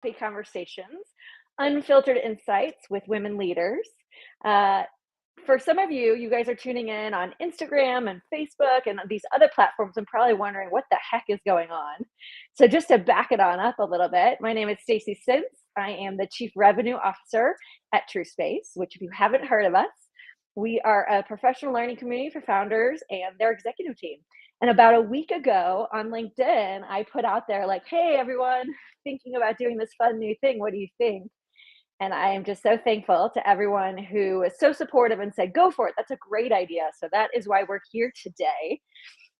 coffee conversations, Unfiltered Insights with women leaders. Uh, for some of you, you guys are tuning in on Instagram and Facebook and these other platforms and probably wondering what the heck is going on. So just to back it on up a little bit, my name is Stacey Sins. I am the Chief Revenue Officer at TrueSpace, which if you haven't heard of us, we are a professional learning community for founders and their executive team. And about a week ago on LinkedIn, I put out there like, hey, everyone, thinking about doing this fun new thing. What do you think? And I am just so thankful to everyone who is so supportive and said, go for it. That's a great idea. So that is why we're here today.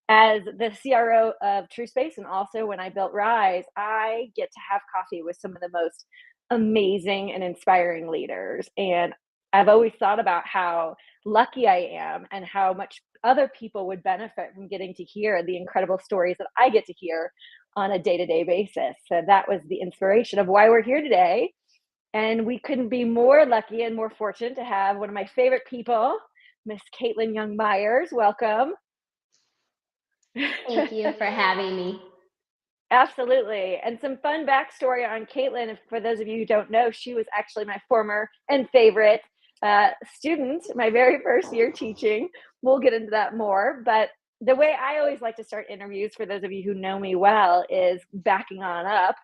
As the CRO of TrueSpace, and also when I built Rise, I get to have coffee with some of the most amazing and inspiring leaders. And I've always thought about how lucky I am and how much other people would benefit from getting to hear the incredible stories that I get to hear on a day-to-day basis. So that was the inspiration of why we're here today. And we couldn't be more lucky and more fortunate to have one of my favorite people, Miss Katelyn Young-Myers. Welcome. Thank you for having me. Absolutely. And some fun backstory on Katelyn. For those of you who don't know, she was actually my former and favorite student, my very first year teaching. We'll get into that more. But the way I always like to start interviews, for those of you who know me well, is backing on up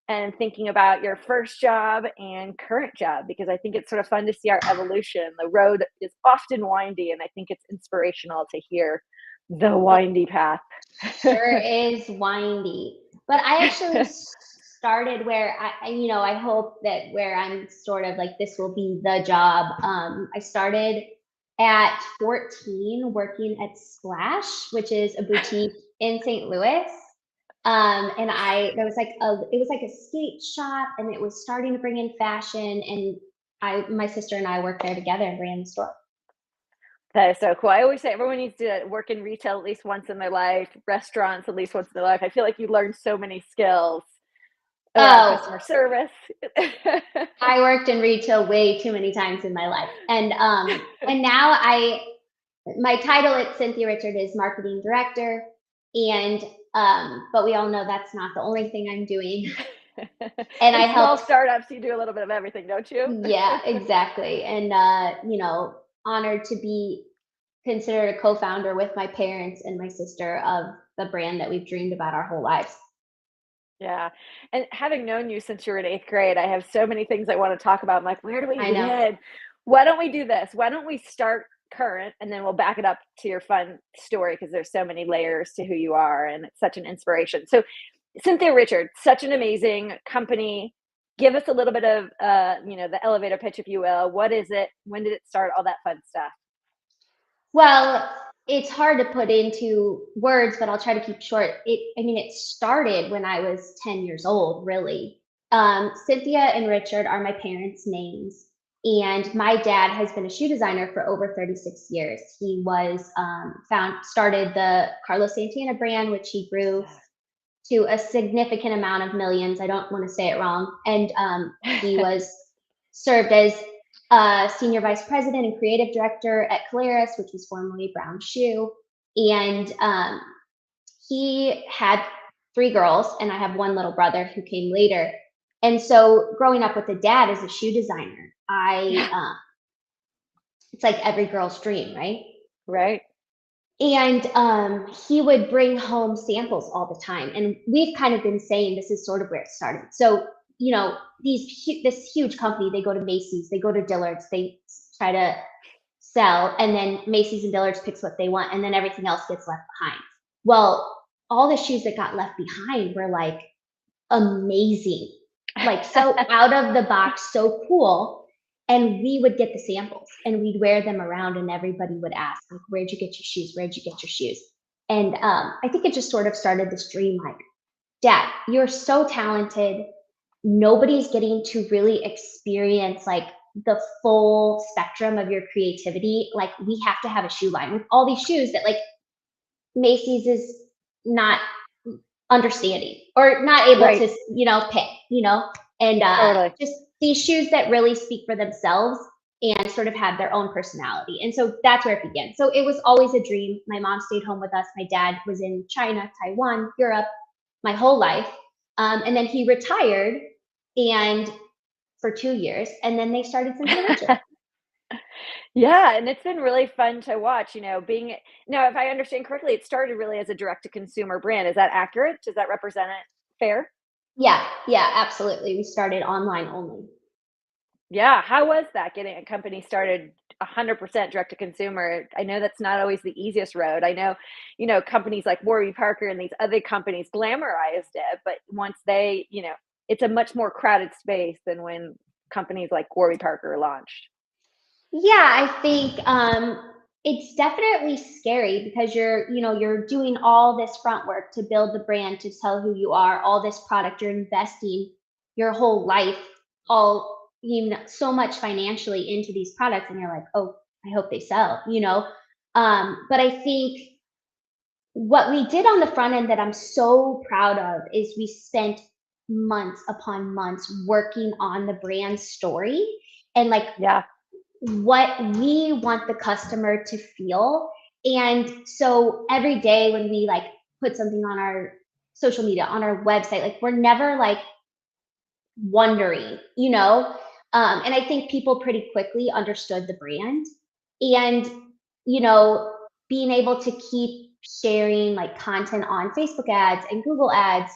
and thinking about your first job and current job, because I think it's sort of fun to see our evolution. The road is often windy, and I think it's inspirational to hear the windy path. Sure is windy. But I actually started where I hope that where I'm sort of like, this will be the job. I started at 14 working at Splash, which is a boutique in St. Louis. And there was it was like a skate shop, and it was starting to bring in fashion. And my sister and I worked there together and ran the store. That is so cool. I always say everyone needs to work in retail at least once in their life, restaurants at least once in their life. I feel like you learn so many skills around Oh, customer service. I worked in retail way too many times in my life. And now my title at Cynthia Richard is marketing director. And but we all know that's not the only thing I'm doing. And I In small helped. startups, you do a little bit of everything, don't you? Yeah, exactly. And honored to be considered a co-founder with my parents and my sister of the brand that we've dreamed about our whole lives. Yeah. And having known you since you were in eighth grade, I have so many things I want to talk about. I'm like, where do we I know. begin? Why don't we do this? Why don't we start current and then we'll back it up to your fun story, because there's so many layers to who you are and it's such an inspiration. So Cynthia Richard, such an amazing company. Give us a little bit of the elevator pitch, if you will. What is it? When did it start? All that fun stuff. Well, it's hard to put into words, but I'll try to keep short. It started when I was 10 years old, really. Cynthia and Richard are my parents' names. And my dad has been a shoe designer for over 36 years. He was started the Carlos Santana brand, which he grew to a significant amount of millions. I don't want to say it wrong. And he was served as senior vice president and creative director at Caleres, which was formerly Brown Shoe. And he had 3 girls, and I have one little brother who came later. And so growing up with a dad as a shoe designer, it's like every girl's dream, right? Right. And he would bring home samples all the time. And we've kind of been saying this is sort of where it started. So, this huge company, they go to Macy's, they go to Dillard's, they try to sell, and then Macy's and Dillard's picks what they want, and then everything else gets left behind. Well, all the shoes that got left behind were like amazing, like so out of the box, so cool. And we would get the samples and we'd wear them around, and everybody would ask, like, where'd you get your shoes? Where'd you get your shoes? And I think it just sort of started this dream, like, Dad, you're so talented. Nobody's getting to really experience like the full spectrum of your creativity. Like, we have to have a shoe line with all these shoes that like Macy's is not understanding or not able Right. to, pick, and Totally. just these shoes that really speak for themselves and sort of have their own personality. And so that's where it began. So it was always a dream. My mom stayed home with us. My dad was in China, Taiwan, Europe, my whole life. And then he retired and for 2 years, and then they started Cynthia Richard. Yeah, and it's been really fun to watch, being now, if I understand correctly, it started really as a direct to consumer brand. Is that accurate? Does that represent it fair? Yeah, yeah, absolutely. We started online only. Yeah, how was that getting a company started 100% direct to consumer? I know that's not always the easiest road. I know, companies like Warby Parker and these other companies glamorized it, but once it's a much more crowded space than when companies like Warby Parker launched. Yeah, I think it's definitely scary because you're doing all this front work to build the brand, to tell who you are, all this product, you're investing your whole life, all so much financially into these products, and you're like, oh, I hope they sell. But I think what we did on the front end that I'm so proud of is we spent months upon months working on the brand story and like Yeah. what we want the customer to feel. And so every day when we like put something on our social media, on our website, like we're never like wondering. And I think people pretty quickly understood the brand. And, you know, being able to keep sharing like content on Facebook ads and Google ads.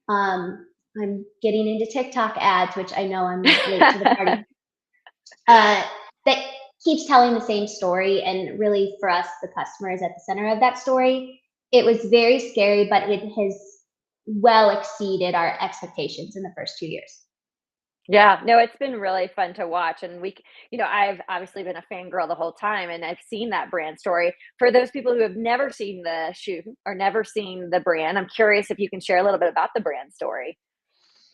I'm getting into TikTok ads, which I know I'm like late to the party. uh, that keeps telling the same story. And really, for us, the customer is at the center of that story. It was very scary, but it has well exceeded our expectations in the first 2 years. Yeah, no, it's been really fun to watch, and I've obviously been a fangirl the whole time, and I've seen that brand story. For those people who have never seen the shoe or never seen the brand, I'm curious if you can share a little bit about the brand story.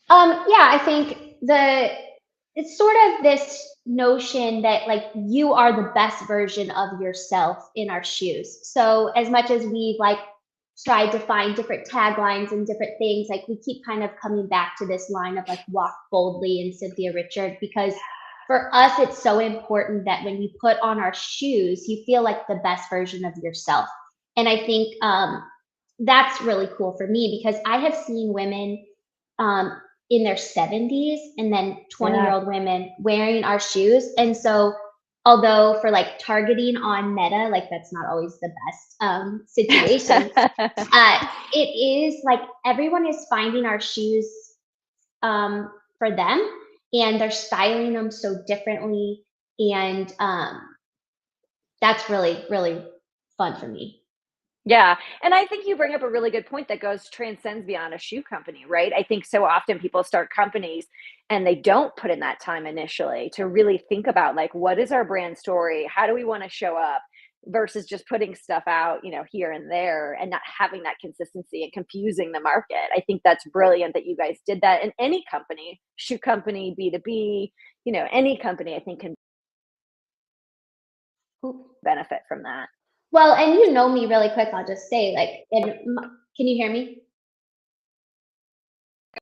Yeah, I think it's sort of this notion that like you are the best version of yourself in our shoes. So as much as we've like tried to find different taglines and different things, like we keep kind of coming back to this line of like walk boldly and Cynthia Richard, because for us it's so important that when you put on our shoes, you feel like the best version of yourself. And I think that's really cool for me because I have seen women um, in their 70s and then 20-year-old Yeah. old women wearing our shoes. And so, although for like targeting on Meta, like that's not always the best situation, it is like everyone is finding our shoes for them and they're styling them so differently. And that's really, really fun for me. Yeah, and I think you bring up a really good point that goes transcends beyond a shoe company, right? I think so often people start companies and they don't put in that time initially to really think about like what is our brand story? How do we want to show up versus just putting stuff out, here and there and not having that consistency and confusing the market. I think that's brilliant that you guys did that. And any company, shoe company, B2B, any company I think can benefit from that. Well, and you know me really quick, I'll just say, like, can you hear me?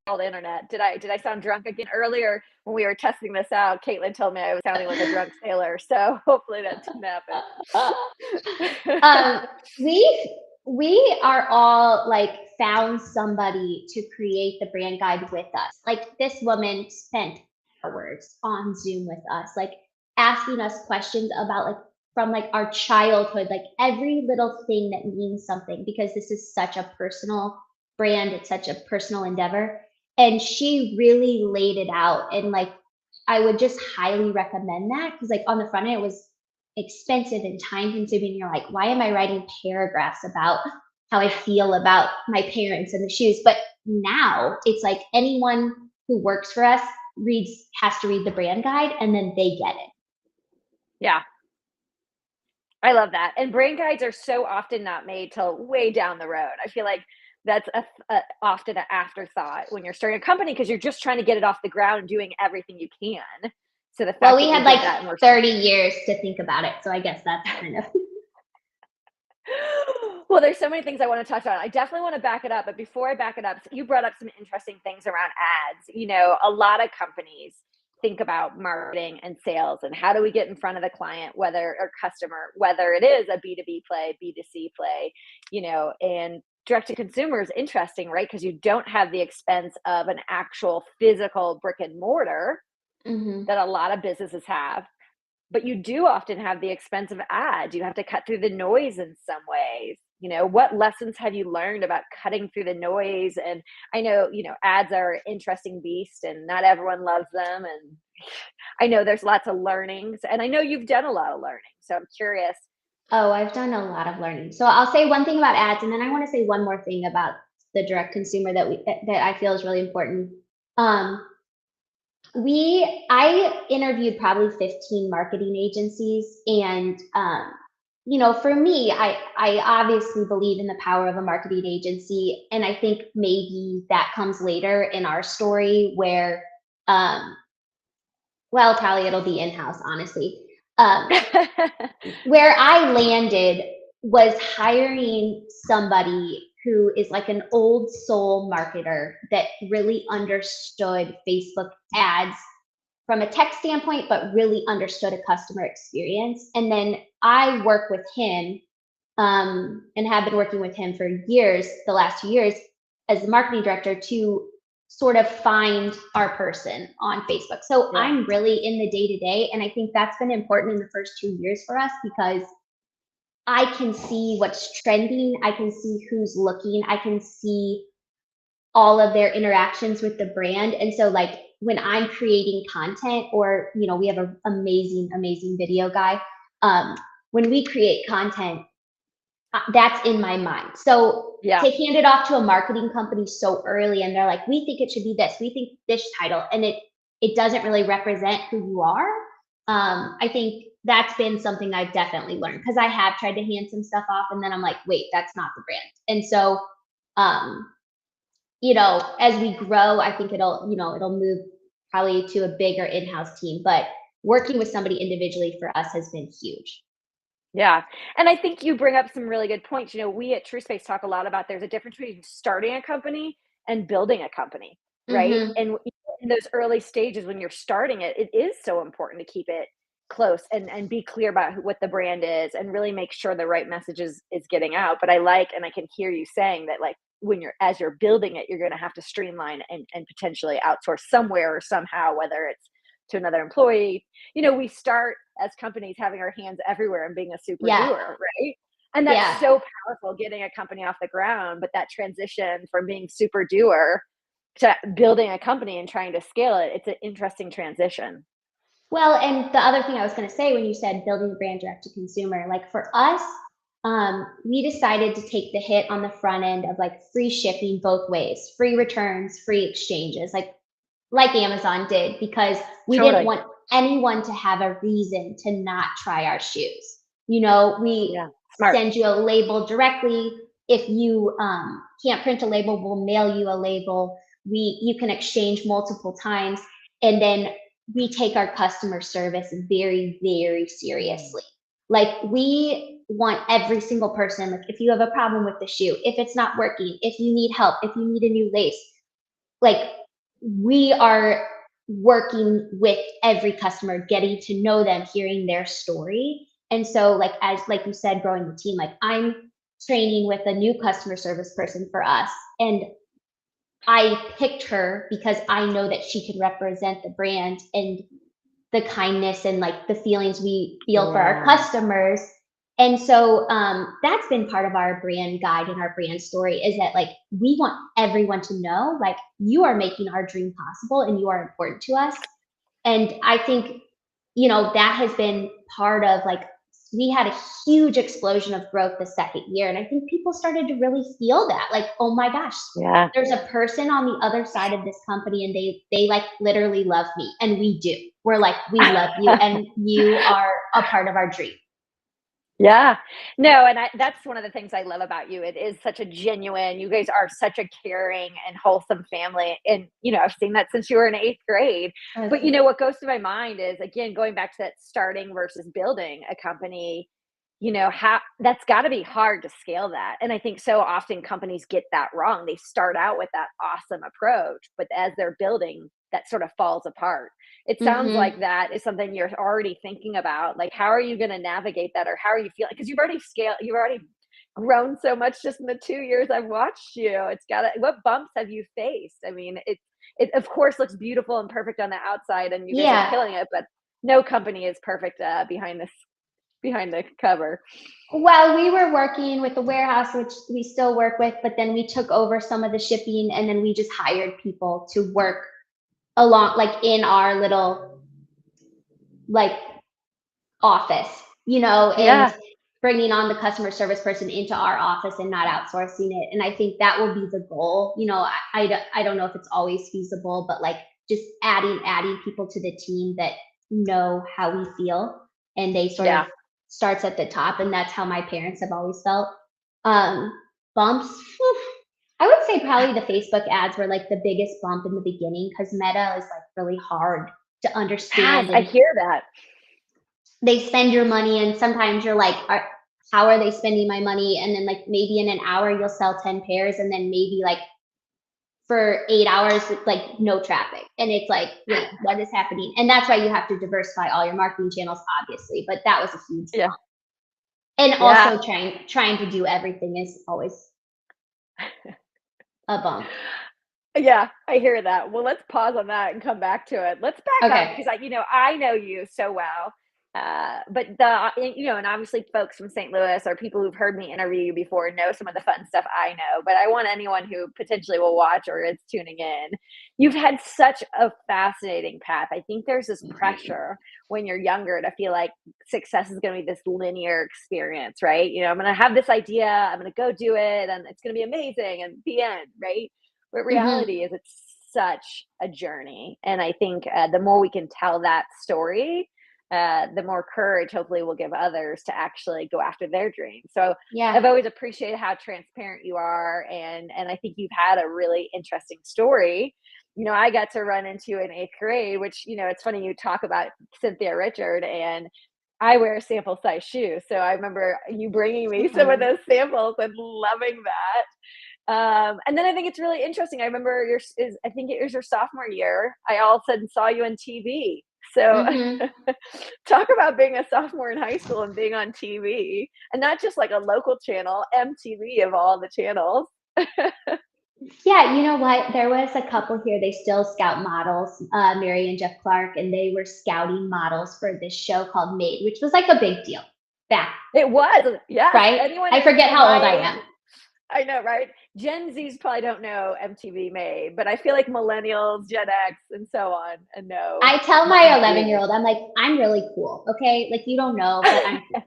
All the internet. Did I sound drunk again earlier when we were testing this out? Caitlin told me I was sounding like a drunk sailor, so hopefully that didn't happen. um, we are all like found somebody to create the brand guide with us. Like this woman spent hours on Zoom with us, like asking us questions about like from like our childhood, like every little thing that means something, because this is such a personal brand, it's such a personal endeavor. And she really laid it out. And like I would just highly recommend that because like on the front end it was expensive and time consuming. You're like, why am I writing paragraphs about how I feel about my parents and the shoes? But now it's like anyone who works for us has to read the brand guide and then they get it. Yeah, I love that. And brain guides are so often not made till way down the road. I feel like that's often an afterthought when you're starting a company because you're just trying to get it off the ground and doing everything you can. So the Well, fact we that you had did like that and we're 30 years to think about it. So I guess that's kind of. well, there's so many things I want to touch on. I definitely want to back it up, but before I back it up, you brought up some interesting things around ads. A lot of companies think about marketing and sales and how do we get in front of the client, whether or customer, whether it is a B2B play, B2C play, and direct to consumer is interesting, right? Because you don't have the expense of an actual physical brick and mortar Hmm. that a lot of businesses have. But you do often have the expense of ads. You have to cut through the noise in some ways. What lessons have you learned about cutting through the noise? And I know, ads are an interesting beast and not everyone loves them. And I know there's lots of learnings, and I know you've done a lot of learning. So I'm curious. Oh, I've done a lot of learning. So I'll say one thing about ads, and then I want to say one more thing about the direct consumer that I feel is really important. Um, I interviewed probably 15 marketing agencies, and for me, I obviously believe in the power of a marketing agency, and I think maybe that comes later in our story where, um, well, probably it'll be in-house, honestly. Where I landed was hiring somebody who is like an old soul marketer that really understood Facebook ads from a tech standpoint, but really understood a customer experience. And then I work with him, and have been working with him for years, the last 2 years, as the marketing director to sort of find our person on Facebook. So Yeah. I'm really in the day to day. And I think that's been important in the first 2 years for us because I can see what's trending. I can see who's looking. I can see all of their interactions with the brand. And so like when I'm creating content or, we have an amazing, amazing video guy. When we create content, that's in my mind. So Yeah. to hand it off to a marketing company so early and they're like, we think it should be this, we think this title, and it doesn't really represent who you are. I think that's been something I've definitely learned because I have tried to hand some stuff off and then I'm like, wait, that's not the brand. And so, um, as we grow, I think it'll move probably to a bigger in-house team, but working with somebody individually for us has been huge. Yeah. And I think you bring up some really good points. We at True Space talk a lot about there's a difference between starting a company and building a company, right? Hmm. And in those early stages when you're starting it, it is so important to keep it close and be clear about what the brand is and really make sure the right message is getting out. But I like, and I can hear you saying that, like, as you're building it, you're going to have to streamline and potentially outsource somewhere or somehow, whether it's to another employee. We start as companies having our hands everywhere and being a super Yeah. doer, right? And that's Yeah. so powerful, getting a company off the ground. But that transition from being super doer to building a company and trying to scale it, it's an interesting transition. Well, and the other thing I was going to say when you said building a brand direct to consumer, like for us, we decided to take the hit on the front end of like free shipping both ways, free returns, free exchanges, like Amazon did, because we didn't Totally. want anyone to have a reason to not try our shoes. We Yeah. Smart. send you a label directly. If you can't print a label, we'll mail you a label. You can exchange multiple times, and then we take our customer service very, very Mm. seriously. Like we want every single person, like if you have a problem with the shoe, if it's not working, if you need help, if you need a new lace, like we are working with every customer, getting to know them, hearing their story. And so like you said, growing the team, like I'm training with a new customer service person for us. And I picked her because I know that she can represent the brand and the kindness and like the feelings we feel for our Yeah. customers. And so that's been part of our brand guide and our brand story is that like we want everyone to know like you are making our dream possible and you are important to us. And I think, that has been part of like, we had a huge explosion of growth the second year. And I think people started to really feel that like, oh my gosh, Yeah. there's a person on the other side of this company and they like literally love me. And we do. We're like, we love you and you are a part of our dream. Yeah. No, and that's one of the things I love about you. It is such a genuine, you guys are such a caring and wholesome family. And, I've seen that since you were in eighth grade. But, Okay. what goes through my mind is, again, going back to that starting versus building a company, how that's got to be hard to scale that. And I think so often companies get that wrong. They start out with that awesome approach, but as they're building, that sort of falls apart. It sounds like Mm-hmm. that is something you're already thinking about. Like, how are you going to navigate that, or how are you feeling? Because you've already scaled, you've already grown so much just in the 2 years I've watched you. It's gotta what bumps have you faced? I mean, it of course looks beautiful and perfect on the outside, and you guys are Yeah. killing it, but no company is perfect, behind the cover. Well, we were working with the warehouse, which we still work with, but then we took over some of the shipping and then we just hired people to work along, like in our little like office, and Yeah, bringing on the customer service person into our office and not outsourcing it. And I think that will be the goal. I don't know if it's always feasible, but like just adding people to the team that know how we feel, and they sort of yeah. starts at the top. And that's how my parents have always felt. Um, Bumps, whew, I would say probably the Facebook ads were like the biggest bump in the beginning because Meta is like really hard to Yes, understand, I and hear that. they spend your money, and sometimes you're like, how are they spending my money? And then like maybe in an hour you'll sell 10 pairs, and then maybe like for 8 hours like no traffic, and it's like, wait, what is happening? And that's why you have to diversify all your marketing channels, obviously, but that was a huge Yeah, bump. And yeah. also trying to do everything is always a bump. Yeah, I hear that. Well, let's pause on that and come back to it. Let's back up Okay. because I know you so well. But and obviously folks from St. Louis or people who've heard me interview you before know some of the fun stuff I know, but I want anyone who potentially will watch or is tuning in. You've had such a fascinating path. I think there's this pressure when you're younger to feel like success is going to be this linear experience, right? I'm going to have this idea, I'm going to go do it, and it's going to be amazing, and the end, right? But Hmm. reality is it's such a journey, and I think, the more we can tell that story, the more courage hopefully we'll give others to actually go after their dreams. So Yeah. I've always appreciated how transparent you are, and I think you've had a really interesting story. I got to run into in 8th grade, which, it's funny you talk about Cynthia Richard, and I wear sample size shoes. So I remember you bringing So me some of funny. those samples and loving that. And then I think it's really interesting. I remember I think it was your sophomore year. I all of a sudden saw you on TV. So Hmm. talk about being a sophomore in high school and being on TV, and not just like a local channel, MTV of all the channels. Yeah, you know what? There was a couple here, they still scout models, Mary and Jeff Clark, and they were scouting models for this show called Made, which was like a big deal back, It was, yes. right? Anyone I forget in how my old I age, am. I know, right? Gen Zs probably don't know MTV Made, but I feel like millennials, Gen X, and so on, and know I tell my 11-year MTV. old, I'm like, I'm really cool, okay? Like you don't know, but I'm cool.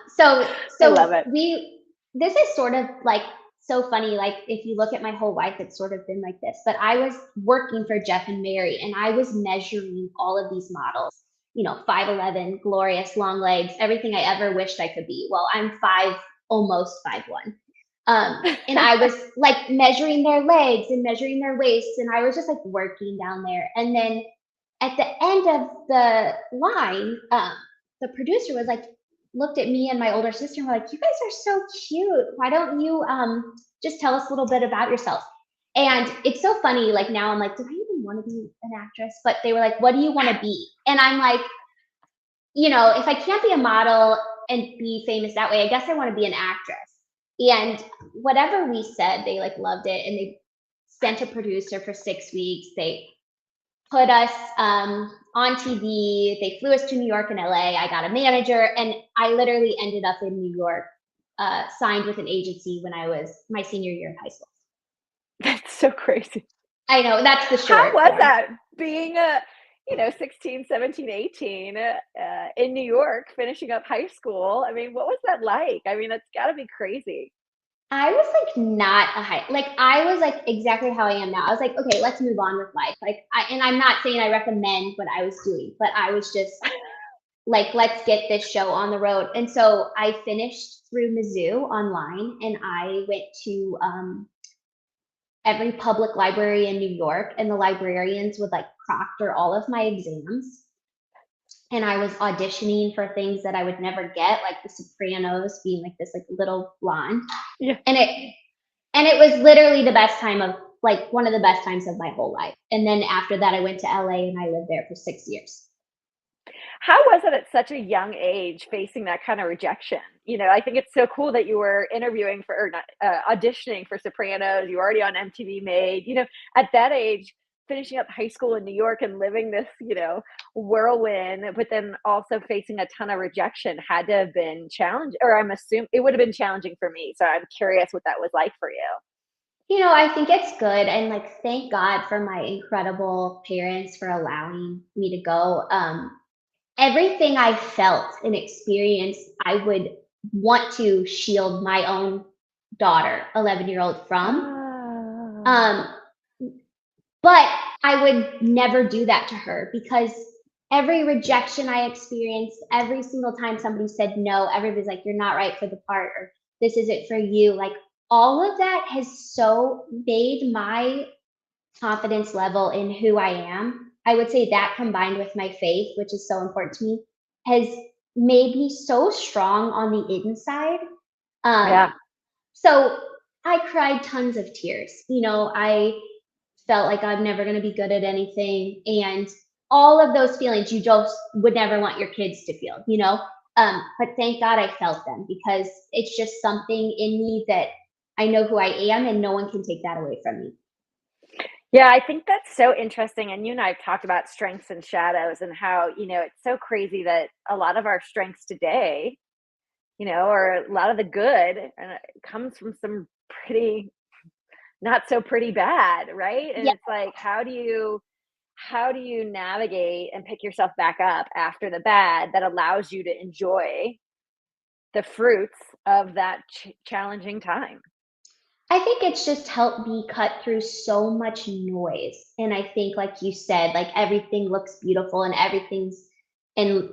So I love so it. this is sort of like so funny. Like if you look at my whole life, it's sort of been like this. But I was working for Jeff and Mary, and I was measuring all of these models. 5'11", glorious, long legs, everything I ever wished I could be. Well, I'm almost 5'1". And I was like measuring their legs and measuring their waists, and I was just like working down there. And then at the end of the line, the producer was like, looked at me and my older sister and were like, "You guys are so cute. Why don't you just tell us a little bit about yourself?" And it's so funny. Like now, I'm like, "Do I even want to be an actress?" But they were like, "What do you want to be?" And I'm like, if I can't be a model and be famous that way, I guess I want to be an actress. And whatever we said, they like loved it, and they sent a producer for 6 weeks. They put us on TV. They flew us to New York and LA. I got a manager, and I literally ended up in New York, signed with an agency when I was my senior year of high school. That's so crazy. I know that's the How short was form. that being 16, 17, 18 in New York, finishing up high school? I mean, what was that like? I mean, that's got to be crazy. I was like not a high, like I was like exactly how I am now. I was like, okay, let's move on with life. And I'm not saying I recommend what I was doing, but I was just like, let's get this show on the road. And so I finished through Mizzou online, and I went to every public library in New York, and the librarians would like proctor all of my exams. And I was auditioning for things that I would never get, like The Sopranos, being like this like little blonde. Yeah. And it was literally the best time of like one of the best times of my whole life. And then after that, I went to LA and I lived there for 6 years. How was it at such a young age facing that kind of rejection? I think it's so cool that you were interviewing for or not, auditioning for Sopranos, you were already on MTV Made, at that age, finishing up high school in New York and living this, whirlwind, but then also facing a ton of rejection had to have been challenging, or I'm assuming it would have been challenging for me, so I'm curious what that was like for you. I think it's good, and, like, thank God for my incredible parents for allowing me to go. Everything I felt and experienced, I would want to shield my own daughter, 11-year-old, from. Oh. Um, but I would never do that to her because every rejection I experienced, every single time somebody said no, everybody's like, "You're not right for the part," or "This isn't for you." Like, all of that has so made my confidence level in who I am. I would say that combined with my faith, which is so important to me, has made me so strong on the inside. Um, Yeah. so I cried tons of tears. I felt like I'm never going to be good at anything. And all of those feelings you just would never want your kids to feel. But thank God I felt them because it's just something in me that I know who I am and no one can take that away from me. Yeah, I think that's so interesting. And you and I have talked about strengths and shadows and how, it's so crazy that a lot of our strengths today, or a lot of the good comes from some pretty not so pretty bad, right? And Yeah, it's like, how do you navigate and pick yourself back up after the bad that allows you to enjoy the fruits of that challenging time? I think it's just helped me cut through so much noise. And I think, like you said, like everything looks beautiful and everything's, and,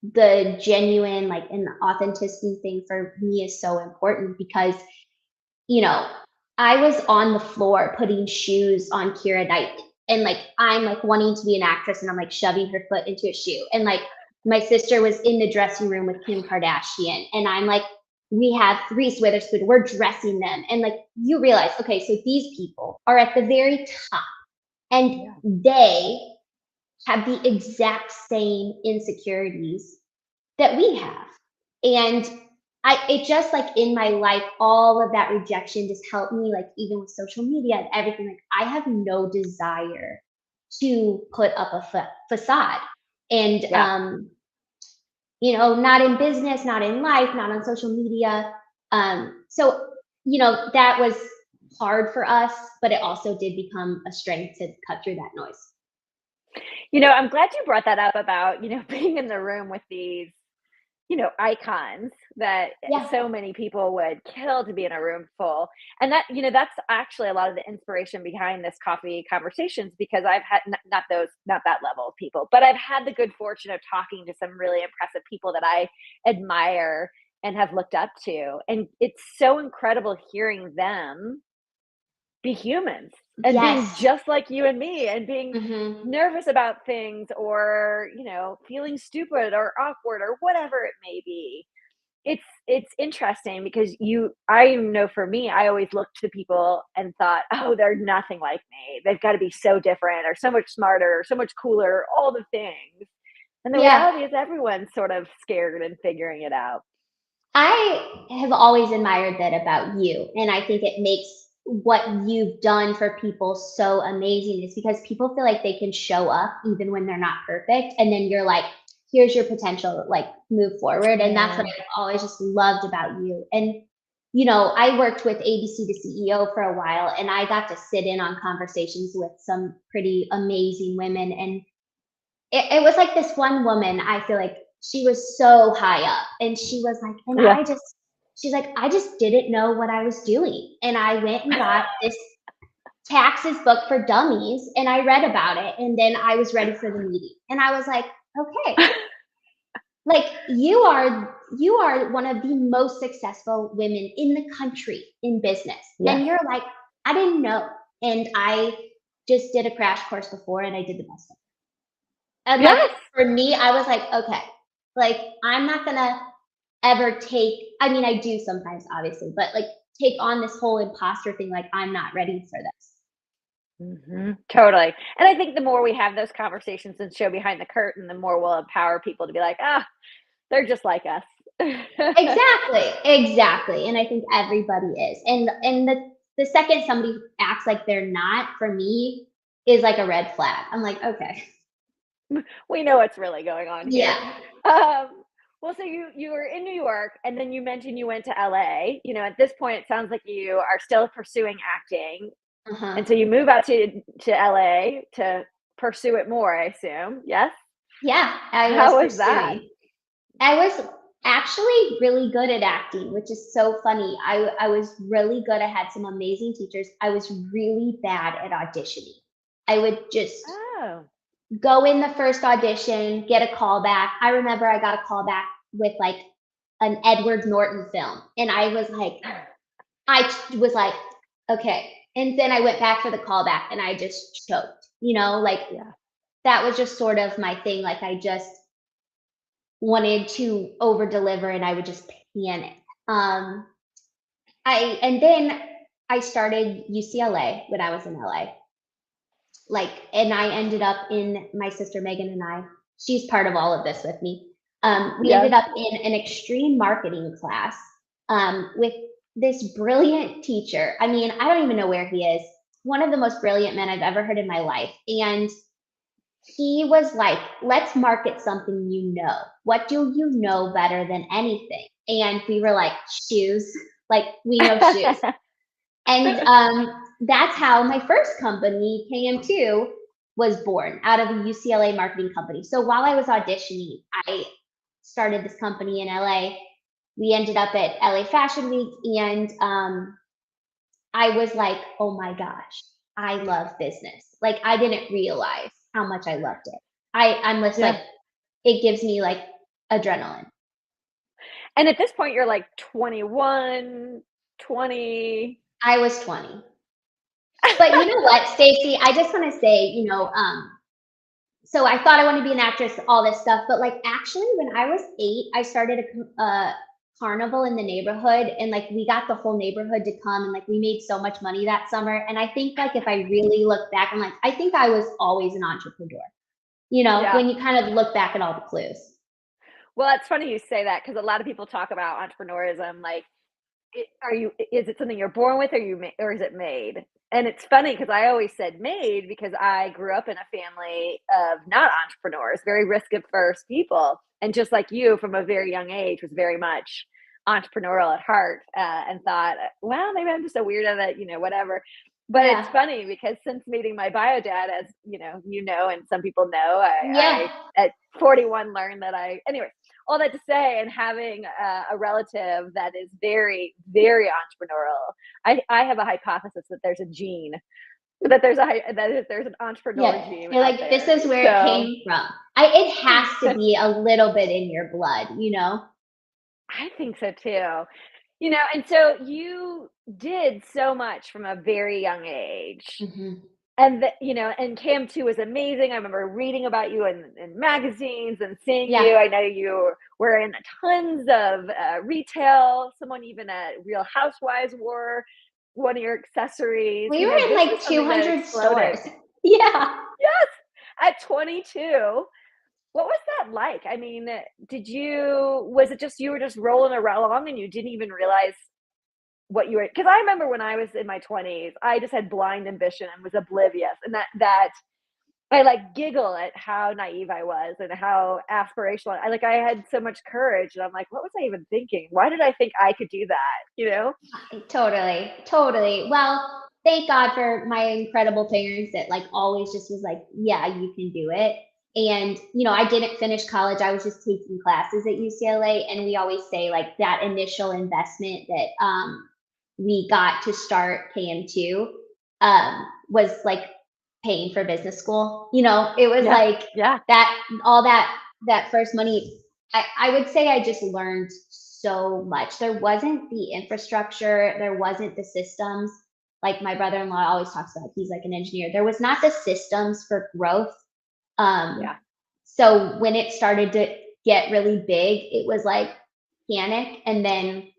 the genuine, like, and the authenticity thing for me is so important because, you know, I was on the floor putting shoes on Keira Knightley. And like I'm like wanting to be an actress and I'm like shoving her foot into a shoe. And like my sister was in the dressing room with Kim Kardashian. And I'm like, we have Reese Witherspoon, we're dressing them. And like you realize, okay, so these people are at the very top and Yeah. they have the exact same insecurities that we have. And it just like in my life, all of that rejection just helped me, like even with social media and everything. Like I have no desire to put up a facade. And Yeah. not in business, not in life, not on social media. So, that was hard for us, but it also did become a strength to cut through that noise. I'm glad you brought that up about, being in the room with these, icons that Yeah. so many people would kill to be in a room full. And that's actually a lot of the inspiration behind this coffee conversations because I've had not that level of people, but I've had the good fortune of talking to some really impressive people that I admire and have looked up to. And it's so incredible hearing them be humans and being Yes. just like you and me and being Hmm. nervous about things or, feeling stupid or awkward or whatever it may be. It's interesting because I know for me, I always looked to people and thought, "Oh, they're nothing like me. They've got to be so different or so much smarter or so much cooler, all the things." And the Yeah. reality is everyone's sort of scared and figuring it out. I have always admired that about you, and I think it makes what you've done for people so amazing is because people feel like they can show up even when they're not perfect, and then you're like, "Here's your potential, like, move forward," and that's what Yeah. I've always just loved about you, and, I worked with ABC the CEO for a while, and I got to sit in on conversations with some pretty amazing women, and it was like this one woman, I feel like she was so high up and she was like, Yeah. she's like, I just didn't know what I was doing. And I went and got this taxes book for dummies and I read about it. And then I was ready for the meeting. And I was like, okay, like you are one of the most successful women in the country in business. Yes. And you're like, I didn't know. And I just did a crash course before and I did the best. And like Yes. for me, I was like, okay, like I'm not gonna ever take, I mean, I do sometimes, obviously, but like take on this whole imposter thing, like I'm not ready for this. Totally. And I think the more we have those conversations and show behind the curtain, the more we'll empower people to be like, ah, they're just like us. Exactly, exactly. And I think everybody is. And the second somebody acts like they're not, for me, is like a red flag. I'm like, okay. We know what's really going on here. Yeah. Well, so you were in New York, and then you mentioned you went to LA. At this point, it sounds like you are still pursuing acting, Uh-huh. and so you move out to LA to pursue it more, I assume. Yes? Yeah, I was How was that? pursuing. I was actually really good at acting, which is so funny. I was really good. I had some amazing teachers. I was really bad at auditioning. I would just Oh. go in the first audition, get a call back. I remember I got a call back with like an Edward Norton film, and I was like, okay. And then I went back for the callback and I just choked, like Yeah. that was just sort of my thing. Like I just wanted to over deliver and I would just panic. Um, and then I started UCLA when I was in LA. And I ended up in my sister Megan and I, she's part of all of this with me. We Yes. ended up in an extreme marketing class with this brilliant teacher. I mean, I don't even know where he is. One of the most brilliant men I've ever heard in my life. And he was like, let's market something you know. What do you know better than anything? And we were like, shoes. Like, we know shoes. And that's how my first company, KM2, was born out of a UCLA marketing company. So while I was auditioning, I started this company in LA. We ended up at LA Fashion Week, and I was like, oh my gosh, I love business. Like, I didn't realize how much I loved it. I'm just like, Yeah. it gives me like adrenaline. And at this point, you're like 21, 20. I was 20. But you know what, Stacey? I just want to say, so I thought I wanted to be an actress, all this stuff. But like, actually, when I was 8, I started a carnival in the neighborhood, and like we got the whole neighborhood to come, and like we made so much money that summer. And I think like if I really look back, I'm like, I think I was always an entrepreneur. Yeah. When you kind of look back at all the clues. Well, it's funny you say that because a lot of people talk about entrepreneurism. Like, is it something you're born with, or is it made? And it's funny because I always said made because I grew up in a family of not entrepreneurs, very risk averse people, and just like you, from a very young age, was very much entrepreneurial at heart, and thought, well, maybe I'm just a weirdo that whatever. But it's Yeah. funny because since meeting my bio dad, as and some people know, I Yeah. at 41 learned that anyway, all that to say, and having a relative that is very, very entrepreneurial, I have a hypothesis that there's a gene, that there's an entrepreneur Yeah. gene You're out like, this there. is where it So came from. It has to be a little bit in your blood. I think so too. And so you did so much from a very young age. Hmm. And Cam 2 was amazing. I remember reading about you in magazines and seeing Yeah. you. I know you were in tons of retail. Someone even at Real Housewives wore one of your accessories. We were in This like was something that 200 stores. exploded. Yeah. Yes, at 22. What was that like? I mean, was it just you were just rolling along and you didn't even realize what you were? Because I remember when I was in my 20s, I just had blind ambition and was oblivious, and that I like giggle at how naive I was and how aspirational. I had so much courage, and I'm like, what was I even thinking? Why did I think I could do that? Totally. Totally. Well, thank God for my incredible parents that like always just was like, yeah, you can do it. And, I didn't finish college. I was just taking classes at UCLA. And we always say like that initial investment that we got to start KM2 was like paying for business school. It was Yeah, like yeah, all that first money. I would say I just learned so much. There wasn't the infrastructure, there wasn't the systems. Like my brother-in-law always talks about, he's like an engineer. There was not the systems for growth. Um, yeah. so when it started to get really big, it was like panic. And then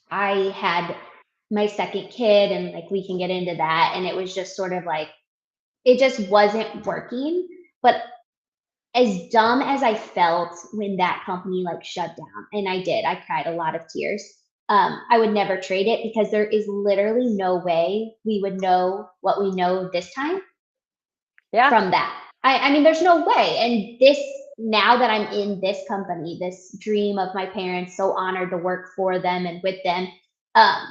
I had my second kid, and like we can get into that. And it was just sort of like, it just wasn't working. But as dumb as I felt when that company like shut down, and I cried a lot of tears. I would never trade it because there is literally no way we would know what we know this time Yeah. from that. I mean, there's no way. And this, now that I'm in this company, this dream of my parents, so honored to work for them and with them. Um,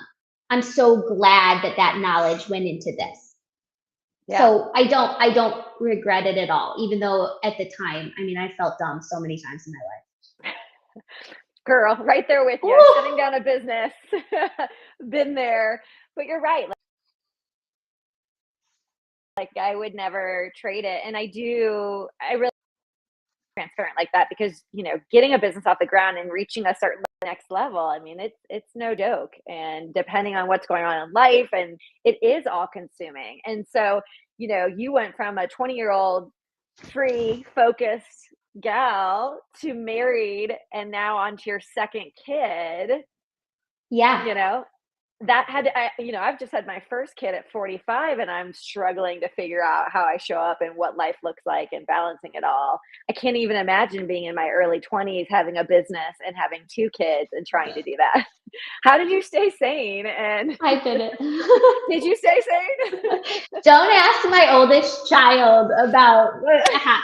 I'm so glad that that knowledge went into this. Yeah. So I don't regret it at all, even though at the time, I mean, I felt dumb so many times in my Girl, right there with you. Shutting life. down a business. Been there. But you're right. Like I would never trade it. And I really transparent like that because, getting a business off the ground and reaching a certain next level, I mean, it's no joke. And depending on what's going on in life, and it is all consuming. And so, you went from a 20-year-old free, focused gal to married and now onto your second kid, Yeah. you know, that had I've just had my first kid at 45 and I'm struggling to figure out how I show up and what life looks like and balancing it all. I can't even imagine being in my early 20s having a business and having two kids and trying to do that. How did you stay sane, and I did it. did you stay sane? Don't ask my oldest child about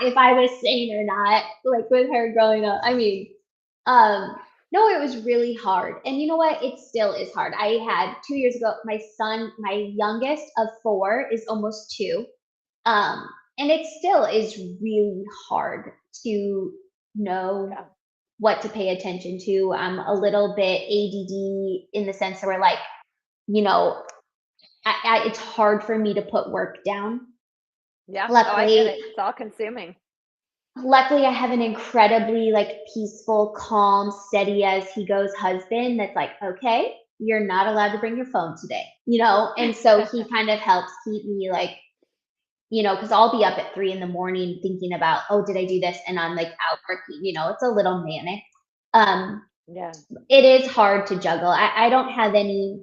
if I was sane or not, like with her growing up. I mean, no, it was really hard. And you know what? It still is hard. I had 2 years ago, my son, my youngest of four, is almost two. Um, and it still is really hard to know Yeah. what to pay attention to. I'm a little bit ADD in the sense that we're like, you know, it's hard for me to put work down. Yeah. Oh, I get it. Luckily, It's all consuming. luckily I have an incredibly like peaceful, calm, steady as he goes husband that's like, okay, you're not allowed to bring your phone today, And so he kind of helps keep me like, because I'll be up at 3 in the morning thinking about, oh, did I do this? And I'm like out working, it's a little manic. Um, Yeah. it is hard to juggle. I don't have any,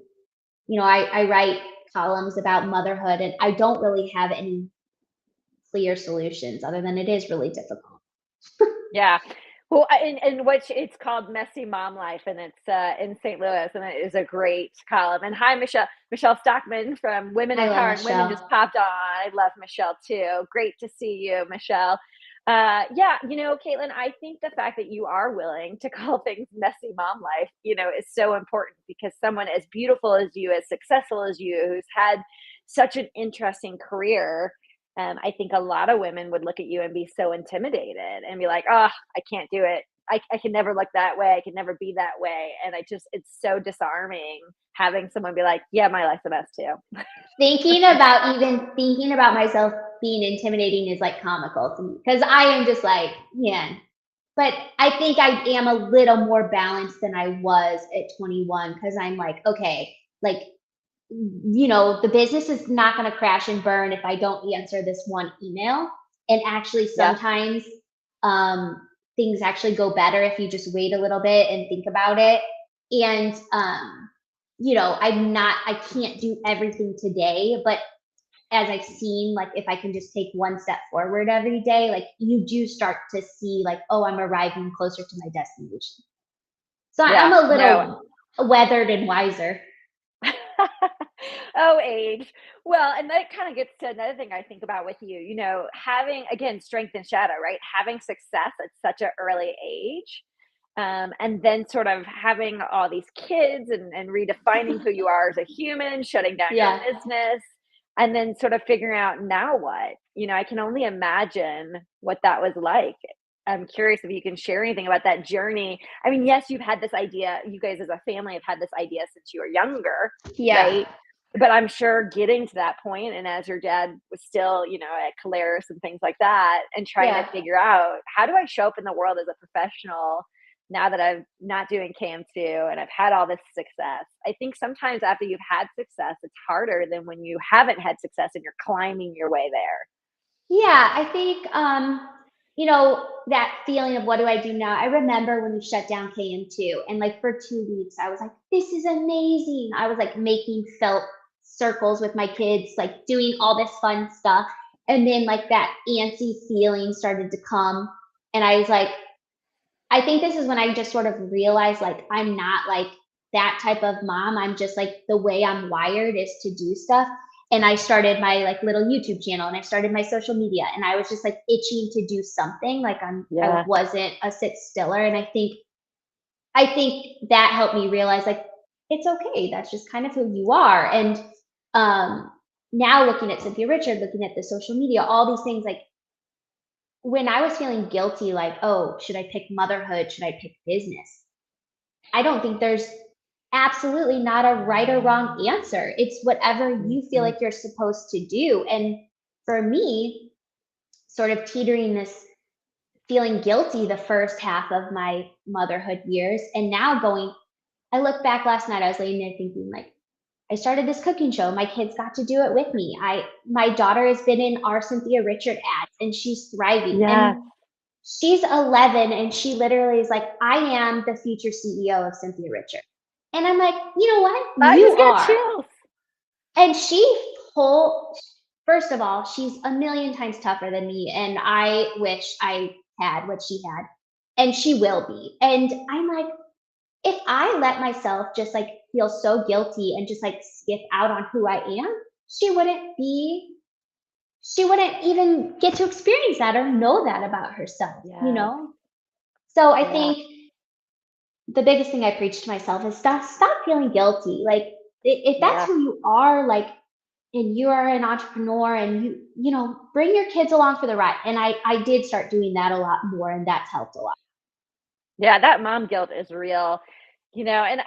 I write columns about motherhood and I don't really have any clear solutions other than it is really difficult. Yeah. Well, and which it's called Messy Mom Life, and it's in St. Louis, and it is a great column. And hi, Michelle. Michelle Stockman from Women I love Empowering Women Michelle. just popped on. I love Michelle too. Great to see you, Michelle. Yeah, Caitlin, I think the fact that you are willing to call things messy mom life, is so important because someone as beautiful as you, as successful as you, who's had such an interesting career, I think a lot of women would look at you and be so intimidated and be like, oh, I can't do it. I can never look that way. I can never be that way. And it's so disarming having someone be like, yeah, my life's a mess too. Even thinking about myself being intimidating is like comical to me because I am just like, man. But I think I am a little more balanced than I was at 21 because I'm like, okay, like, the business is not going to crash and burn if I don't answer this one email. And actually, Yeah. sometimes things actually go better if you just wait a little bit and think about it. And, I can't do everything today, but as I've seen, like if I can just take one step forward every day, like you do start to see, like, oh, I'm arriving closer to my destination. So I'm Yeah. a No. little weathered and wiser. Oh, age. Well, and that kind of gets to another thing I think about with you, having, again, strength and shadow, right? Having success at such an early age. And then sort of having all these kids and redefining who you are as a human, shutting down your Yeah. business, and then sort of figuring out now what. I can only imagine what that was like. I'm curious if you can share anything about that journey. I mean, yes, you've had this idea, you guys as a family have had this idea since you were younger, Yeah. right? But I'm sure getting to that point, and as your dad was still, at Caleres and things like that, and trying to Yeah. figure out how do I show up in the world as a professional now that I'm not doing CAM2 and I've had all this success. I think sometimes after you've had success, it's harder than when you haven't had success and you're climbing your way there. Yeah, I think, that feeling of what do I do now? I remember when we shut down KM2 and like for 2 weeks, I was like, this is amazing. I was like making felt circles with my kids, like doing all this fun stuff. And then like that antsy feeling started to come. And I was like, I think this is when I just sort of realized like I'm not like that type of mom. I'm just like the way I'm wired is to do stuff. And I started my like little YouTube channel and I started my social media and I was just like itching to do something. Like I Yeah. wasn't a sit stiller. And I think that helped me realize like it's okay. That's just kind of who you are. And um now looking at Cynthia Richard, looking at the social media, all these things like when I was feeling guilty, like, oh, should I pick motherhood? Should I pick business? I don't think there's absolutely not a right or wrong answer. It's whatever you feel Mhm. like you're supposed to do. And for me, sort of teetering this feeling guilty the first half of my motherhood years, and now going, I look back last night, I was laying there thinking, like, I started this cooking show. My kids got to do it with me. My daughter has been in our Cynthia Richard ads and she's thriving. Yeah. And she's 11 and she literally is like, I am the future CEO of Cynthia Richard. And I'm like, you know what? I You just got are. chills. And whole, first of all, she's a million times tougher than me. And I wish I had what she had. And she will be. And I'm like, if I let myself just like feel so guilty and just like skip out on who I am, she wouldn't be, she wouldn't even get to experience that or know that about herself, you Yes. know? So I Yeah. think the biggest thing I preach to myself is stop feeling guilty. Like if that's Yeah. who you are, like and you are an entrepreneur and you know, bring your kids along for the ride. And I did start doing that a lot more and that's helped a lot. Yeah, that mom guilt is real. And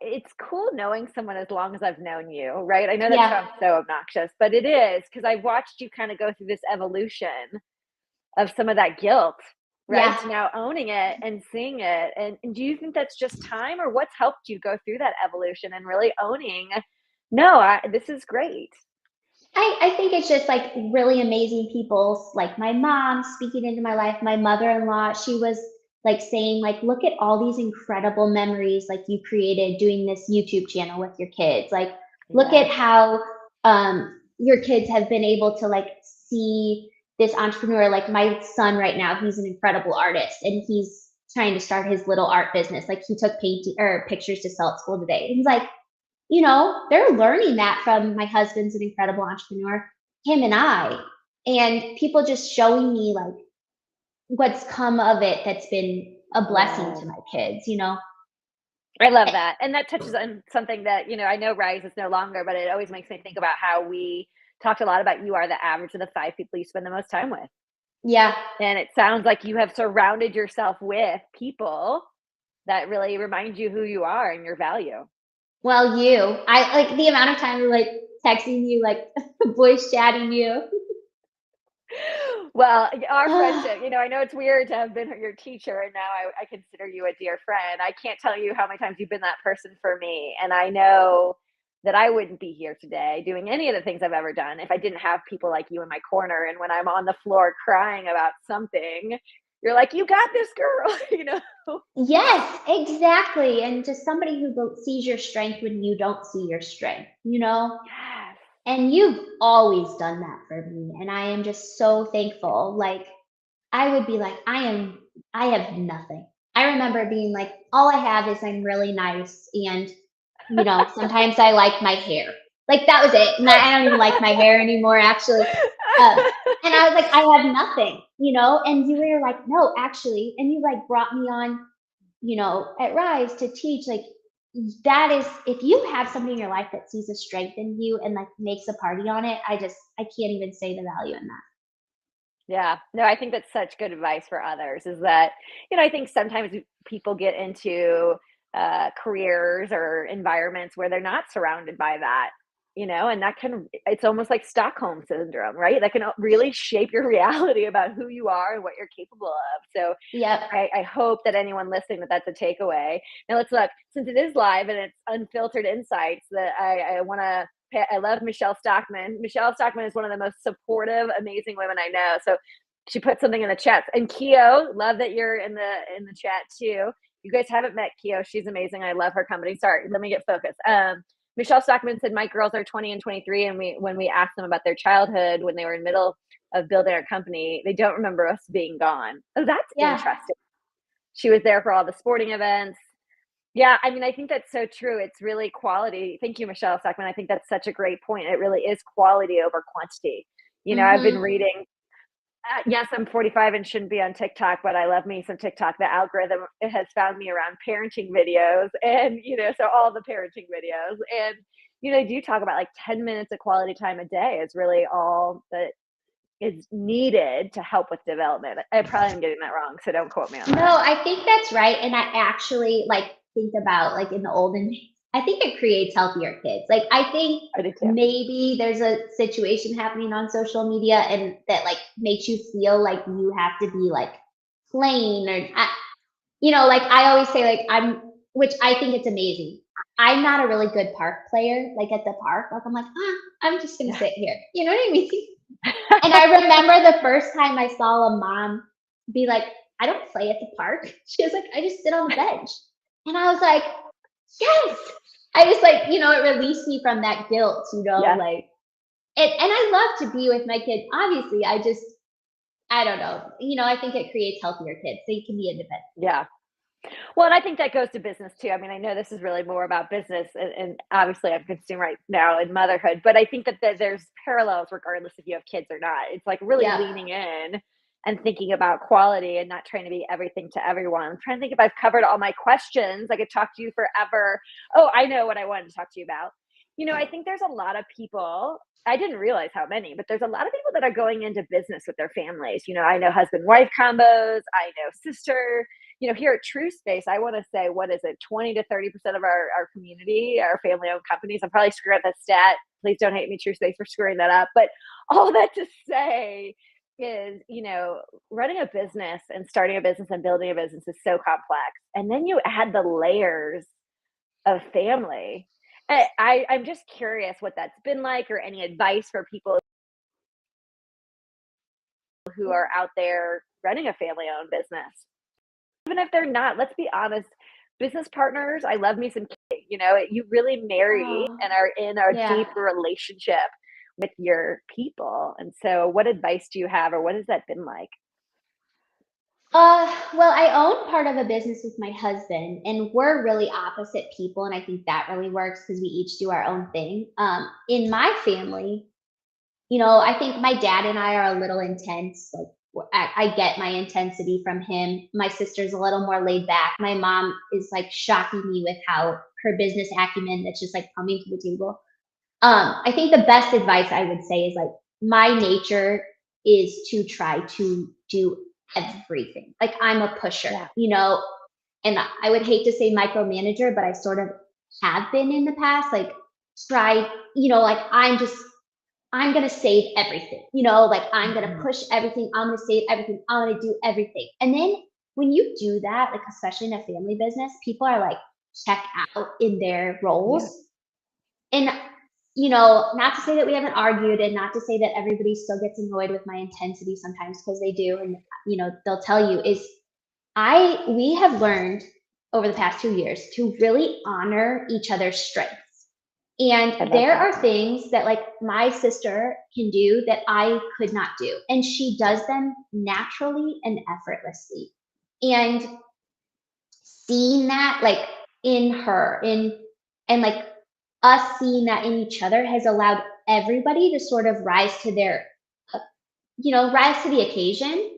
it's cool knowing someone as long as I've known you, right? I know that Yeah. sounds so obnoxious, but it is because I watched you kind of go through this evolution of some of that guilt, right? Yeah. To now owning it and seeing it. And do you think that's just time or what's helped you go through that evolution and really owning, no, this is great. I think it's just like really amazing people, like my mom speaking into my life, my mother-in-law, she was like saying, like, look at all these incredible memories like you created doing this YouTube channel with your kids. Like, look at Yes. how your kids have been able to like see this entrepreneur. Like my son right now, he's an incredible artist and he's trying to start his little art business. Like he took painting or pictures to sell at school today. He's like, they're learning that from my husband's an incredible entrepreneur, him and I, and people just showing me like what's come of it that's been a blessing Yes. to my kids. I love Eh, that. And that touches on something that, I know Rise is no longer, but it always makes me think about how we talked a lot about you are the average of the 5 people you spend the most time with. Yeah. And it sounds like you have surrounded yourself with people that really remind you who you are and your value. Well, I like the amount of time we're like texting you, like voice chatting you. Well, our friendship, I know it's weird to have been your teacher and now I consider you a dear friend. I can't tell you how many times you've been that person for me. And I know that I wouldn't be here today doing any of the things I've ever done if I didn't have people like you in my corner. And when I'm on the floor crying about something, you're like, you got this girl, Yes, exactly. And just somebody who sees your strength when you don't see your strength. Yes. And you've always done that for me, and I am just so thankful. Like, I would be like, I have nothing. I remember being like, all I have is I'm really nice, and sometimes I like my hair. Like that was it. And I don't even like my hair anymore, actually. And I was like, I have nothing. And you were like, no, actually, and you like brought me on, at Rise to teach, like that is if you have somebody in your life that sees a strength in you and like makes a party on it, I can't even say the value in that. Yeah. No, I think that's such good advice for others is that, I think sometimes people get into careers or environments where they're not surrounded by that, and that it's almost like Stockholm syndrome, right? That can really shape your reality about who you are and what you're capable of. So Yep. I hope that anyone listening that's a takeaway. Now let's look, since it is live and it's Unfiltered Insights, that I want to. I love Michelle Stockman. Michelle Stockman is one of the most supportive, amazing women I know. So She put something in the chat. And Keo, love that you're in the chat too. You guys haven't met Keo. She's amazing. I love her company. Sorry, let me get focused. Michelle Stockman said, my girls are 20 and 23. And when we asked them about their childhood, when they were in the middle of building our company, they don't remember us being gone. Oh, that's interesting. She was there for all the sporting events. Yeah, I mean, I think that's so true. It's really quality. Thank you, Michelle Stockman. I think that's such a great point. It really is quality over quantity. I've been reading, yes, I'm 45 and shouldn't be on TikTok, but I love me some TikTok. The algorithm has found me around parenting videos and, so all the parenting videos. And, they do talk about like 10 minutes of quality time a day is really all that is needed to help with development. I probably am getting that wrong, so don't quote me on that. No, I think that's right. And I actually think about in the olden days, I think it creates healthier kids. I think I do too. maybe there's a situation happening on social media and that makes you feel like you have to be plain or I always say which I think it's amazing. I'm not a really good park player, at the park. I'm like, I'm just gonna sit here. You know what I mean? And I remember the first time I saw a mom be like, I don't play at the park. She was like, I just sit on the bench. And I was like, yes. I just it released me from that guilt, Yeah. And I love to be with my kids. Obviously, I don't know. I think it creates healthier kids. They can be independent. Yeah. Well, and I think that goes to business too. I mean, I know this is really more about business, and obviously I'm consumed right now in motherhood, but I think that there's parallels regardless if you have kids or not. It's really leaning in and thinking about quality and not trying to be everything to everyone. I'm trying to think if I've covered all my questions. I could talk to you forever. Oh, I know what I wanted to talk to you about. I think there's a lot of people, I didn't realize how many, but there's a lot of people that are going into business with their families. I know husband-wife combos, I know sister, here at True Space, I want to say, what is it, 20 to 30% of our community are family-owned companies. I'm probably screwing up that stat. Please don't hate me, True Space, for screwing that up. But all that to say is, running a business and starting a business and building a business is so complex. And then you add the layers of family. I'm just curious what that's been like, or any advice for people who are out there running a family-owned business. Even if they're not, let's be honest, business partners, I love me some kids, you really marry and are in a deep relationship with your people. And so what advice do you have, or what has that been like? Well, I own part of a business with my husband, and we're really opposite people, and I think that really works because we each do our own thing. In my family, I think my dad and I are a little intense. I get my intensity from him. My sister's a little more laid back. My mom is shocking me with how her business acumen that's just coming to the table. I think the best advice I would say is my nature is to try to do everything. I'm a pusher, and I would hate to say micromanager, but I sort of have been in the past. Try, I'm gonna save everything, I'm gonna push everything, I'm gonna save everything, I'm gonna do everything. And then when you do that, especially in a family business, people are check out in their roles. And not to say that we haven't argued, and not to say that everybody still gets annoyed with my intensity sometimes, because they do, and they'll tell you, is we have learned over the past 2 years to really honor each other's strengths. And there are things that my sister can do that I could not do. And she does them naturally and effortlessly. And seeing that in her, and us seeing that in each other has allowed everybody to sort of rise to rise to the occasion.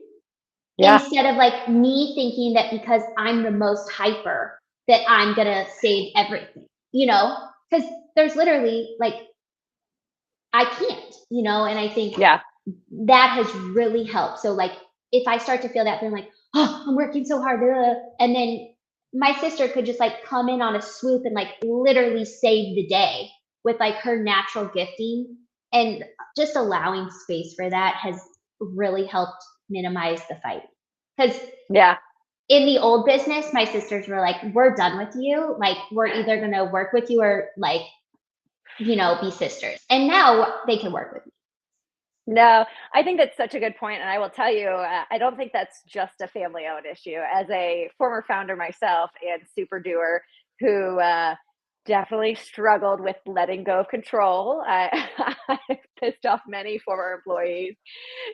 Instead of me thinking that because I'm the most hyper that I'm gonna save everything, because there's literally I can't, and I think that has really helped. So if I start to feel that feeling oh, I'm working so hard, and then my sister could just come in on a swoop and literally save the day with her natural gifting, and just allowing space for that has really helped minimize the fight. Because in the old business, my sisters were we're done with you. We're either going to work with you or be sisters. And now they can work with me. No, I think that's such a good point, and I will tell you, I don't think that's just a family-owned issue. As a former founder myself and super doer who, definitely struggled with letting go of control, I pissed off many former employees,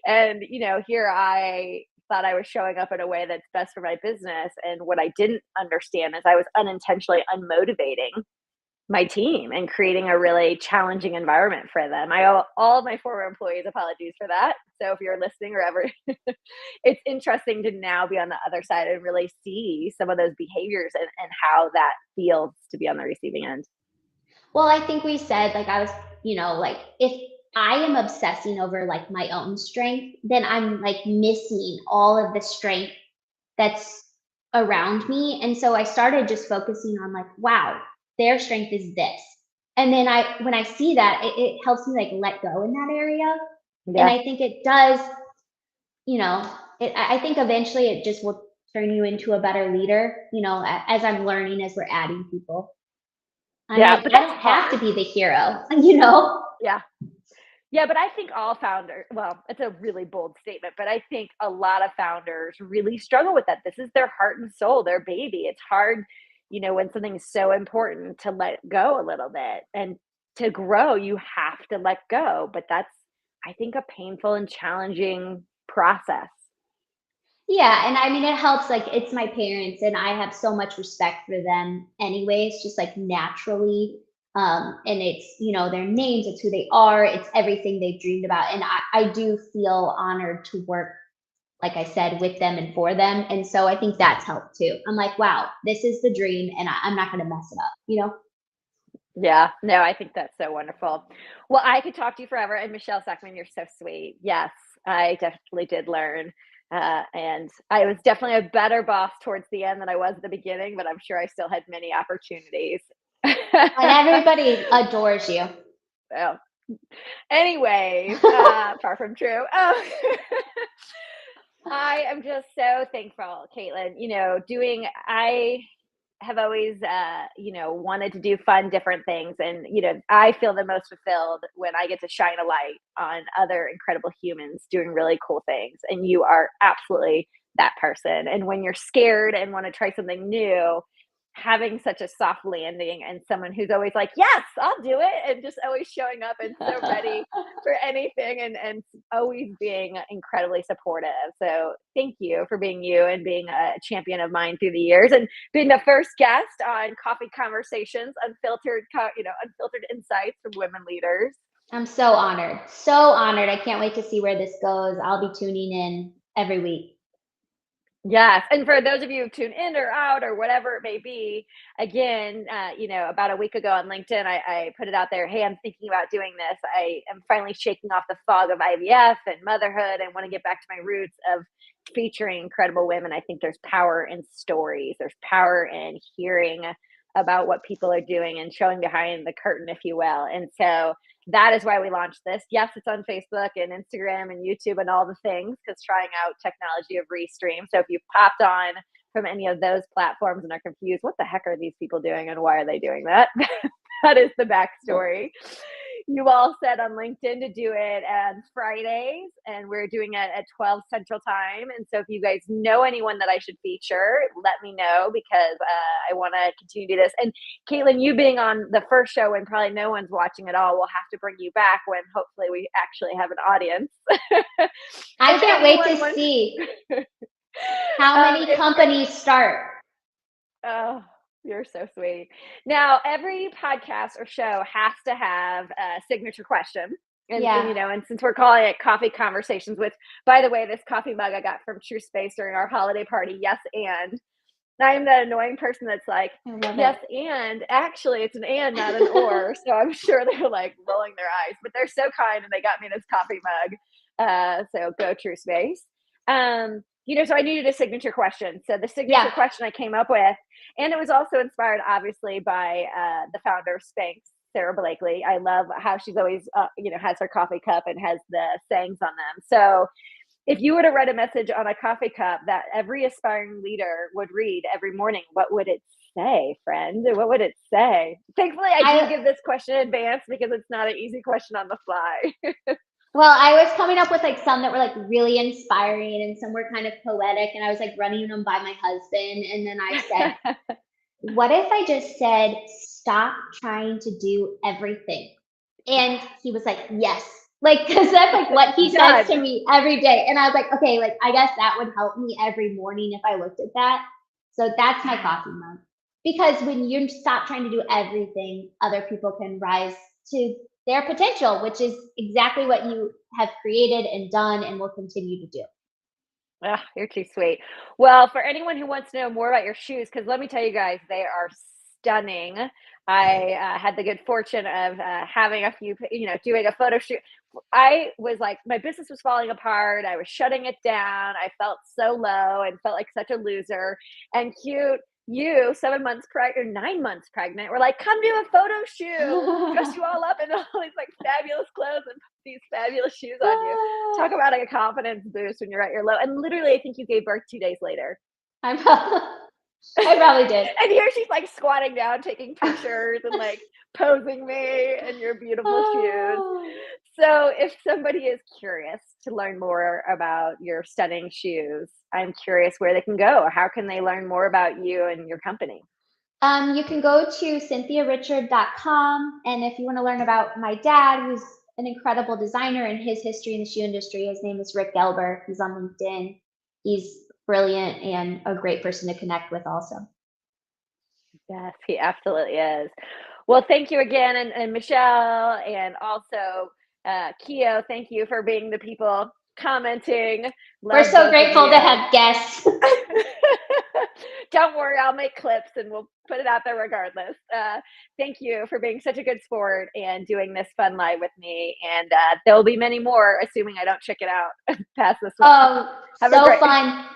and, here I thought I was showing up in a way that's best for my business, and what I didn't understand is I was unintentionally unmotivating my team and creating a really challenging environment for them. I owe all of my former employees apologies for that. So if you're listening or ever, it's interesting to now be on the other side and really see some of those behaviors and how that feels to be on the receiving end. Well, I think we said, like, I was, like, if I am obsessing over like my own strength, then I'm like missing all of the strength that's around me. And so I started just focusing on like, wow, their strength is this. And then when I see that, it helps me like let go in that area. And Yeah. I think it does, you know, I think eventually it just will turn you into a better leader, as I'm learning, as we're adding people. I'm Yeah. like, But I that's don't have to hard. be the hero, you know? Yeah. Yeah, but I think all founders, well, it's a really bold statement, but I think a lot of founders really struggle with that. This is their heart and soul, their baby. It's hard, when something's so important to let go a little bit. And to grow, you have to let go. But that's, I think, a painful and challenging process. Yeah, and I mean, it helps, like, it's my parents, and I have so much respect for them anyways, just, like, naturally, and it's, their names, it's who they are, it's everything they've dreamed about, and I do feel honored to work, like I said, with them and for them, and so I think that's helped too. I'm like, "Wow, this is the dream, and I'm not gonna mess it up," you know? Yeah, no, I think that's so wonderful. Well, I could talk to you forever. And Michelle Sackman, you're so sweet. Yes, I definitely did learn. And I was definitely a better boss towards the end than I was at the beginning, but I'm sure I still had many opportunities. And everybody adores you. So, anyways, far from true. I am just so thankful, Caitlin. I have always, wanted to do fun, different things. And, I feel the most fulfilled when I get to shine a light on other incredible humans doing really cool things. And you are absolutely that person. And when you're scared and want to try something new, having such a soft landing and someone who's always like, yes, I'll do it. And just always showing up and so ready for anything and always being incredibly supportive. So thank you for being you and being a champion of mine through the years and being the first guest on Coffee Conversations, Unfiltered Insights from Women Leaders. I'm so honored, so honored. I can't wait to see where this goes. I'll be tuning in every week. Yes, and for those of you who tune in or out or whatever it may be, again, about a week ago on LinkedIn, I put it out there. Hey, I'm thinking about doing this. I am finally shaking off the fog of IVF and motherhood, and want to get back to my roots of featuring incredible women. I think there's power in stories. There's power in hearing about what people are doing and showing behind the curtain, if you will. And so that is why we launched this. Yes, it's on Facebook and Instagram and YouTube and all the things, because trying out technology of Restream. So if you've popped on from any of those platforms and are confused, what the heck are these people doing and why are they doing that? That is the backstory. You all said on LinkedIn to do it on Fridays, and we're doing it at 12 Central Time. And so if you guys know anyone that I should feature, let me know, because I want to continue to do this. And Caitlin, you being on the first show when probably no one's watching at all, we'll have to bring you back when hopefully we actually have an audience. I If can't wait to anyone wants, see how many if companies start. Oh, you're so sweet. Now, every podcast or show has to have a signature question. And Yeah. and since we're calling it Coffee Conversations, with, by the way, this coffee mug I got from True Space during our holiday party. Yes, and I'm that annoying person that's like, I love yes, it. and actually it's an and, not an or. So I'm sure they're like rolling their eyes, but they're so kind and they got me this coffee mug. So go True Space. So I needed a signature question. So the signature Yeah. question I came up with, and it was also inspired obviously by the founder of Spanx, Sarah Blakely. I love how she's always, has her coffee cup and has the sayings on them. So if you were to write a message on a coffee cup that every aspiring leader would read every morning, what would it say, friend? What would it say? Thankfully, I did I give this question in advance because it's not an easy question on the fly. Well, I was coming up with like some that were like really inspiring and some were kind of poetic, and I was like running them by my husband. And then I said, what if I just said, stop trying to do everything? And he was like, yes. Like, cause that's like what he says to Done. me every day. And I was like, okay, like, I guess that would help me every morning if I looked at that. So that's my Yes. coffee mug. Because when you stop trying to do everything, other people can rise to their potential, which is exactly what you have created and done and will continue to do. Ugh, you're too sweet. Well, for anyone who wants to know more about your shoes, because let me tell you guys, they are stunning. I had the good fortune of having a few, doing a photo shoot. I was like, my business was falling apart. I was shutting it down. I felt so low and felt like such a loser. And cute, you, 7 months pregnant, 9 months pregnant, were like, come do a photo shoot, dress you all up in all these like fabulous clothes and put these fabulous shoes on you. Talk about like a confidence boost when you're at your low. And literally, I think you gave birth 2 days later. I'm probably, I probably did. And here she's like squatting down, taking pictures and like posing me in your beautiful shoes. Oh. So, if somebody is curious to learn more about your stunning shoes, I'm curious where they can go. How can they learn more about you and your company? You can go to cynthiarichard.com. And if you want to learn about my dad, who's an incredible designer and his history in the shoe industry, his name is Rick Gelber. He's on LinkedIn. He's brilliant and a great person to connect with also. Yes, he absolutely is. Well, thank you again, and Michelle, and also Keo. Thank you for being the people commenting. We're Love so both of grateful to you. have guests. Don't worry, I'll make clips and we'll put it out there regardless. Thank you for being such a good sport and doing this fun live with me. And there will be many more, assuming I don't check it out past this one. Oh, Have a so great. fun.